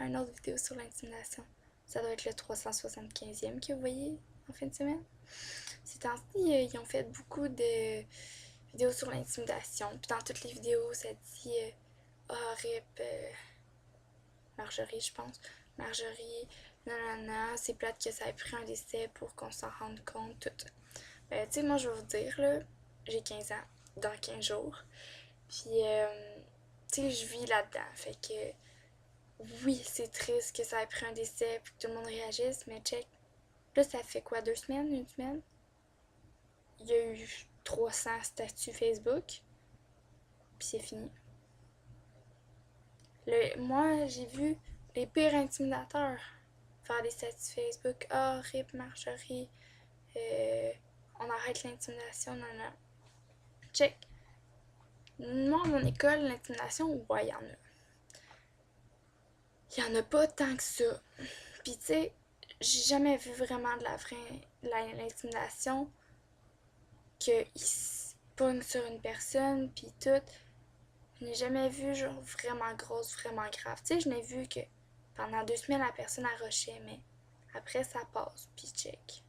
une autre vidéo sur l'intimidation. Ça doit être le 375e que vous voyez en fin de semaine. Ces temps-ci, ils ont fait beaucoup de vidéos sur l'intimidation. Puis dans toutes les vidéos, ça dit RIP Marjorie, je pense. Marjorie, nanana, c'est plate que ça ait pris un décès pour qu'on s'en rende compte, tout. Tu sais, moi, je vais vous dire, là, j'ai 15 ans, dans 15 jours. Puis, tu sais, je vis là-dedans. Fait que, oui, c'est triste que ça ait pris un décès puis que tout le monde réagisse, mais check. Là, ça fait quoi, 2 semaines, une semaine? Il y a eu 300 statuts Facebook, puis c'est fini. Moi, j'ai vu les pires intimidateurs faire des statuts Facebook. Ah, RIP Marjorie, on arrête l'intimidation, non, non. Check. Moi, à mon école, l'intimidation, ouais, il y en a. Il y en a pas tant que ça. Puis, tu sais, j'ai jamais vu vraiment de la vraie l'intimidation qu'ils se pognent sur une personne, puis tout. Je n'ai jamais vu, genre, vraiment grosse, vraiment grave. Tu sais, je n'ai vu que pendant 2 semaines, la personne arrochait, mais après, ça passe, puis check.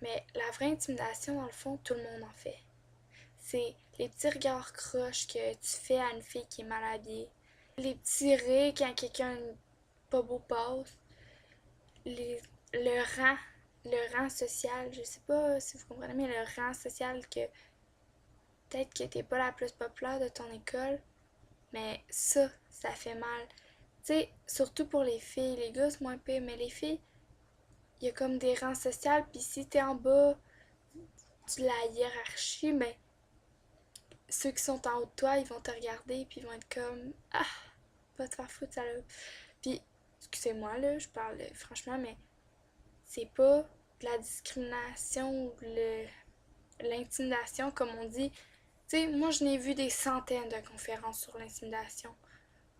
Mais la vraie intimidation, dans le fond, tout le monde en fait. C'est les petits regards croches que tu fais à une fille qui est mal habillée. Les petits rires quand quelqu'un pas beau passe. Le rang. Le rang social. Je sais pas si vous comprenez, mais le rang social que peut-être que t'es pas la plus populaire de ton école. Mais ça fait mal. Tu sais, surtout pour les filles. Les gars, c'est moins pire, mais les filles, il y a comme des rangs sociaux. Puis si t'es en bas de la hiérarchie, mais ceux qui sont en haut de toi, ils vont te regarder puis ils vont être comme ah, va te faire foutre ça là. Puis excusez-moi là, je parle franchement, mais c'est pas de la discrimination ou l'intimidation comme on dit. Tu sais, moi je n'ai vu des centaines de conférences sur l'intimidation.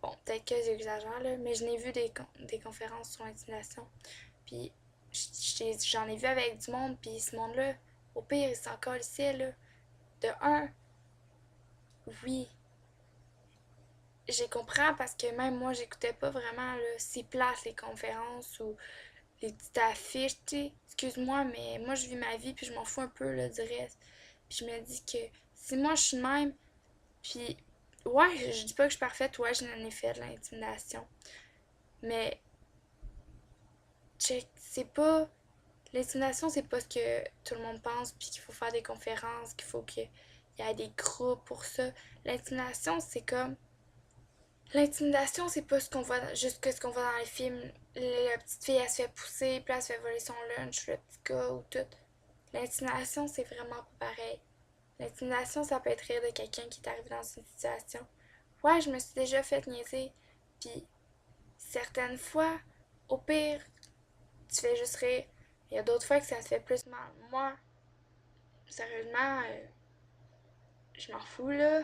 Bon, peut-être que j'exagère là, mais je n'ai vu des conférences sur l'intimidation. Puis j'en ai vu avec du monde, puis ce monde-là, au pire, il s'en calissait là. De un, oui, j'ai compris parce que même moi, j'écoutais pas vraiment là, si place les conférences ou les petites affiches, tu sais. Excuse-moi, mais moi, je vis ma vie puis je m'en fous un peu là, du reste. Puis je me dis que si moi, je suis de même, puis ouais, je dis pas que je suis parfaite, ouais, j'en ai fait de l'intimidation. Mais, check, c'est pas. L'intimidation, c'est pas ce que tout le monde pense, puis qu'il faut faire des conférences, qu'il faut qu'il y ait des groupes pour ça. L'intimidation, c'est comme l'intimidation, c'est pas ce qu'on voit, juste que ce qu'on voit dans les films. La petite fille, elle se fait pousser, puis elle se fait voler son lunch, le petit gars ou tout. L'intimidation, c'est vraiment pas pareil. L'intimidation, ça peut être rire de quelqu'un qui est arrivé dans une situation. Ouais, je me suis déjà fait niaiser, puis certaines fois, au pire, tu fais juste rire. Il y a d'autres fois que ça se fait plus mal. Moi, sérieusement, je m'en fous, là.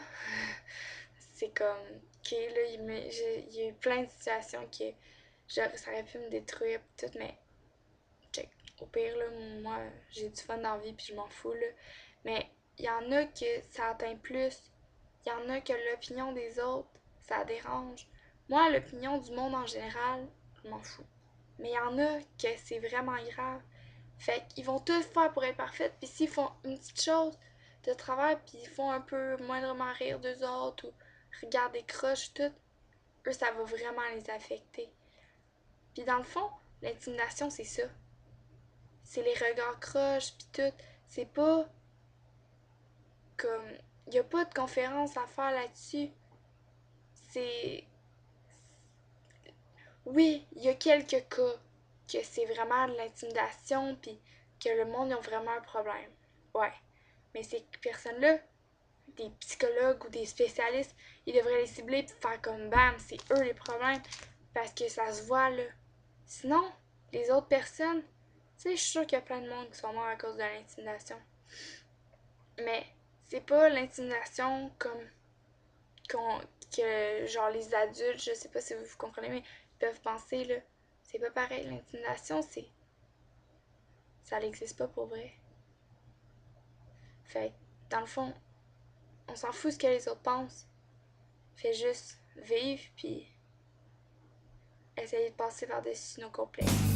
C'est comme, ok, là, il y a eu plein de situations que genre, ça aurait pu me détruire, tout, mais check. Au pire, là, moi, j'ai du fun dans la vie, puis je m'en fous, là. Mais il y en a que ça atteint plus. Il y en a que l'opinion des autres, ça dérange. Moi, l'opinion du monde en général, je m'en fous. Mais il y en a que c'est vraiment grave. Fait qu'ils vont tout faire pour être parfaits, puis s'ils font une petite chose de travers, puis ils font un peu moindrement rire d'eux autres, ou regarder croche, tout, eux, ça va vraiment les affecter. Puis dans le fond, l'intimidation, c'est ça. C'est les regards croches, puis tout. C'est pas comme. Y a pas de conférence à faire là-dessus. C'est. Oui, il y a quelques cas que c'est vraiment de l'intimidation, puis que le monde a vraiment un problème. Ouais. Mais ces personnes-là, des psychologues ou des spécialistes, ils devraient les cibler puis faire comme bam, c'est eux les problèmes parce que ça se voit là. Sinon, les autres personnes, tu sais, je suis sûre qu'il y a plein de monde qui sont morts à cause de l'intimidation. Mais c'est pas l'intimidation comme que genre les adultes, je sais pas si vous comprenez, mais ils peuvent penser là. C'est pas pareil. L'intimidation, ça n'existe pas pour vrai. Fait dans le fond, on s'en fout ce que les autres pensent. Fais juste vivre, puis essayer de passer par-dessus nos complexes.